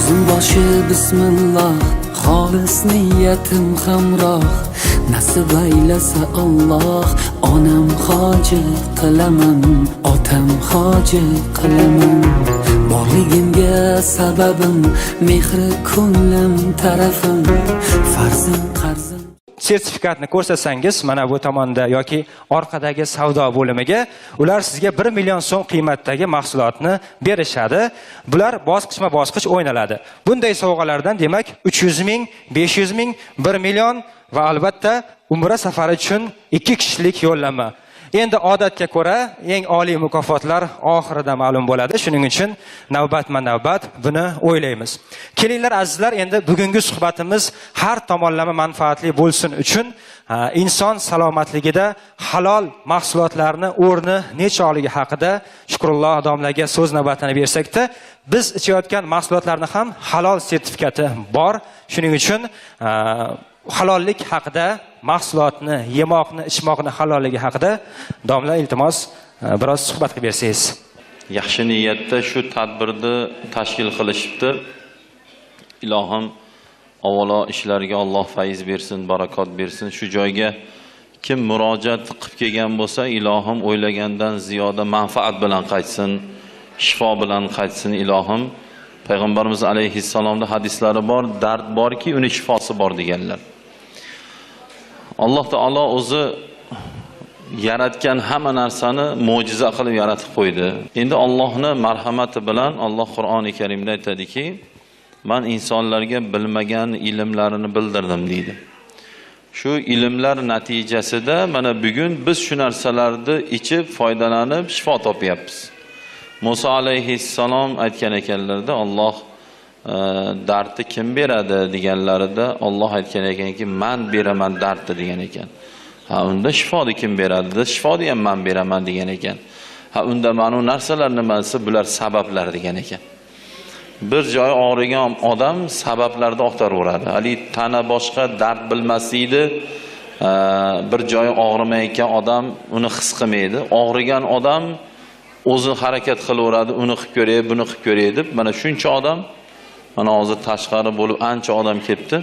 So'zim boshi bismillah, xolis niyatim hamroh. Nasib aylasa Alloh, onam hoji qilaman, otam hoji qilaman. Borligimga sababim, mehri ko'nglim tarafim, farzim qarzim. Sertifikatni ko'rsatsangiz, mana bu tomonda yoki orqadagi savdo bo'limiga ular sizga 1 million so'm qiymatdagi mahsulotni berishadi. Bular bosqichma-bosqich o'ynaladi. Bunday sovg'alardan demak 300 ming, 500 ming, 1 million va albatta umra safari uchun 2 kishilik yo'llanma. Endi odatga ko'ra eng oliy mukofotlar oxirida ma'lum bo'ladi. Shuning uchun navbatma-navbat buni o'ylaymiz. Kelinglar azizlar, endi bugungi suhbatimiz har tomonlama manfaatli bo'lsin uchun inson salomatligida halol mahsulotlarni o'rni nechog'ligi haqida Shukrulloh domlaga so'z navbatini bersakda, biz ichayotgan mahsulotlarni ham halol sertifikati bor. Shuning uchun halollik haqida, mahsulotni, yemoqni, ichmoqni halolligi haqida domla iltimos biroz suhbat qilib bersangiz. Yaxshi niyatda shu tadbirni tashkil qilishibdi. Ilohim avvalo ishlariga Alloh fayz bersin, barakot bersin. Shu joyga kim murojaat qilib kelgan bo'lsa, ilohim o'ylagandan ziyoda manfaat bilan qaytsin, shifo bilan qaytsin ilohim. Payg'ambarimiz alayhissalomda hadislari bor, dard borki, uni shifosi bor deganlar. Alloh taolo o'zi yaratgan hamma narsani mo'jiza qilib yaratib qo'ydi. Endi Allohning marhamati bilan Alloh Qur'oni Karimda aytadiki, "Men insonlarga bilmagan ilmlarini bildirdim" deydi. Shu ilmlar natijasida mana bugun biz shu narsalarni ichib foydalanib shifo topyapmiz. Musa alayhissalom aytgan ekanlarda, Alloh dardni kim beradi deganlarida Alloh aytgan ekanki, men beraman dardni degan ekan. Ha, unda shifoni kim beradi? Shifoni ham men beraman degan ekan. Ha, unda mana bu narsalar nimasi? Bular sabablar degan ekan. Bir joyi og'rigan odam sabablarni oqtaraveradi. Ali tana boshqa dard bilmasaydi, bir joyi og'rimayotgan odam uni his qilmaydi. Og'rigan odam o'zi harakat qilaveradi, uni qilib ko'ray, buni qilib ko'ray deb. Mana shuncha odam, mana hozir tashqari bo'lib ancha odam kelibdi.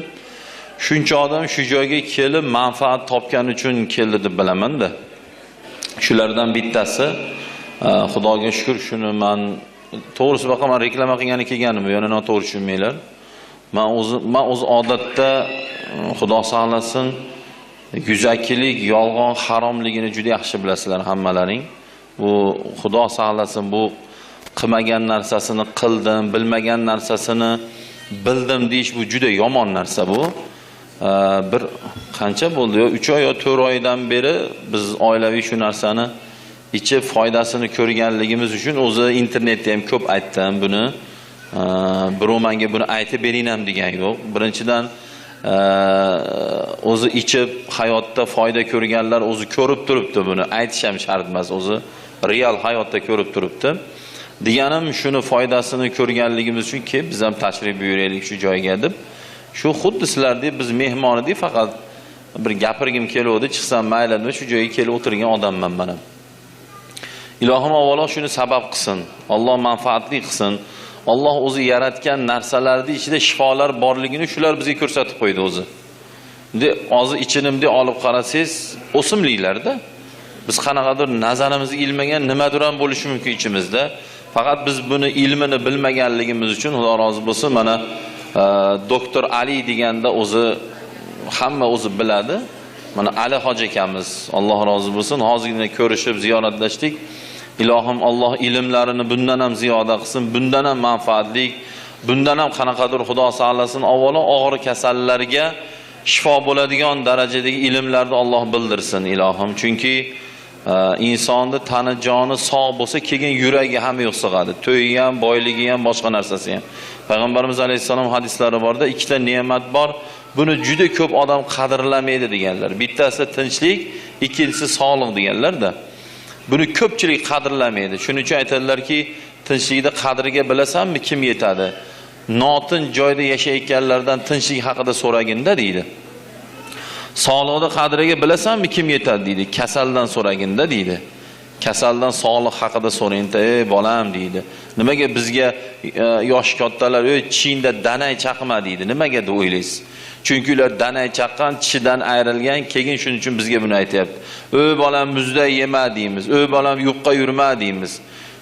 Shuncha odam shu joyga kelib manfaat topgan uchun keldi deb bilaman-da. Shulardan bittasi, Xudoga shukr, shuni men to'g'risi baqaman reklama qilgani kelganim, yana noto'g'ri tushunmanglar. Men o'z odatda Xudo saqlasin, yuzakilik, yolg'on haromligini juda yaxshi bilasizlar hammalaring. Bu Xudo saqlasin, bu qilmagan narsasini qildim, bilmagan narsasini bildim deyish bu juda yomon narsa bu. Bir qancha bo'ldi yo 3 oy yo 4 oydan beri biz oilaviy shu narsani ichib foydasini ko'rganligimiz uchun o'zi internetda ham ko'p aytdim buni. Birov menga buni aytib bering ham degan yo'q. Birinchidan o'zi ichib hayotda foyda ko'rganlar o'zi ko'rib turibdi buni. Aytish ham shart emas, o'zi real hayotda ko'rib turibdi. Deganim shuni foydasini ko'rganligimiz uchun kelib biz ham tashrif buyuraylik shu joyga deb. Shu xuddi sizlardek biz mehmon edik, faqat bir gapirgim keluvdi, chiqsam mayli deb shu joyga kelib o'tirgan odamman men ham. Ilohim avvalo shuni sabab qilsin. Alloh manfaatli qilsin. Alloh o'zi yaratgan narsalarning ichida shifolar borligini shular bizga ko'rsatib qo'ydi o'zi. Hozir ichinimda olib qarasangiz, o'simliklarda biz qanaqadir nazarimiz ilmagan nimadir ham bo'lishi mumkin ichimizda. Faqat biz buni ilmini bilmaganligimiz uchun Xudo rozi bo'lsin, mana doktor Ali deganda o'zi hamma o'zi biladi. Mana Ali hoji akamiz, Alloh rozi bo'lsin, hozirgina ko'rishib ziyoratlashdik. Ilohim Alloh ilmlarini bundan ham ziyoda qilsin, bundan ham manfaatli, bundan ham qanaqadir Xudo saqlasin, avvalo og'ir kasallarga shifo bo'ladigan darajadagi ilmlarni Alloh bildirsin ilohim. Chunki insonni tani joni sog' bo'lsa, keyin yuragi ham yo'q sig'adi. To'yi ham, boyligi ham, boshqa narsasi ham. Payg'ambarimiz alayhisalom hadislari borda ikkita ne'mat bor. Buni juda ko'p odam qadrlamaydi deganlar. Bittasi tinchlik, ikkinchisi sog'lik deganlar-da. Buni ko'pchilik qadrlamaydi. Shuning uchun aytadilarki, tinchlikda qadriga bilasanmi kim yetadi? Notin joyda yashayotganlardan tinchlik haqida so'raginda deydi. Sog'lig'ida qadriga bilasanmi kim yetadi deydi. Kasaldan so'raginda deydi. Kasaldan sog'liq haqida so'raydi, ey bolam deydi. Nimaga bizga yosh kattalar, ey tishingda danay chaqma deydi. Nimaga deb o'ylaysiz? Chunki ular danay chaqqan, tishidan ayrilgan, keyin shuning uchun bizga buni aytayapti. Ey bolam muzda yema deymiz, ey bolam yuqqa yurma deymiz.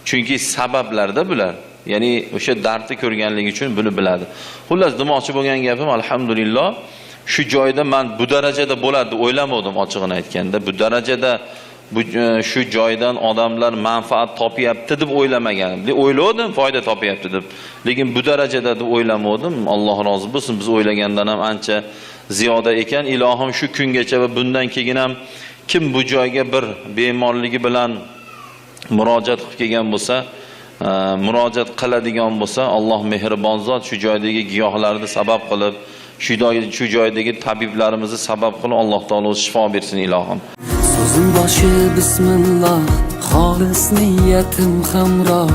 Chunki sabablarda bular. Ya'ni o'sha dardni ko'rganligi uchun buni biladi. Xullas demoqchi bo'lgan gapim alhamdulillah shu joyda men bu darajada bo'ladi deb o'ylamadim ochig'ini aytganda. Bu darajada shu joydan odamlar manfaat topyapti deb o'ylamagandim. O'yladim foyda topyapti deb. Lekin bu darajada deb o'ylamadim. Alloh rozi bo'lsin, biz o'ylagandan ham ancha ziyoda ekan. Ilohim shu kungacha va bundan keyin ham kim bu joyga bir bemorligi bilan murojaat qilib kelgan bo'lsa, murojaat qiladigan bo'lsa, Alloh mehribon zot shu joydagi giyohlarni sabab qilib, shu joydagi tabiblarimizni sabab qilib Alloh taolo shifo bersin ilohim. So'zim boshi bismillah, xolis niyatim hamroh.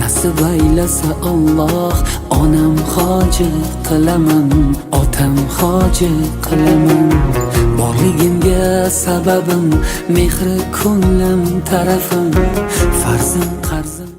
Nasib aylasa Alloh, onam hoji qilaman, otam hoji qilaman. Borligimga sababim, mehri ko'nglim tarafim, farzim qarzim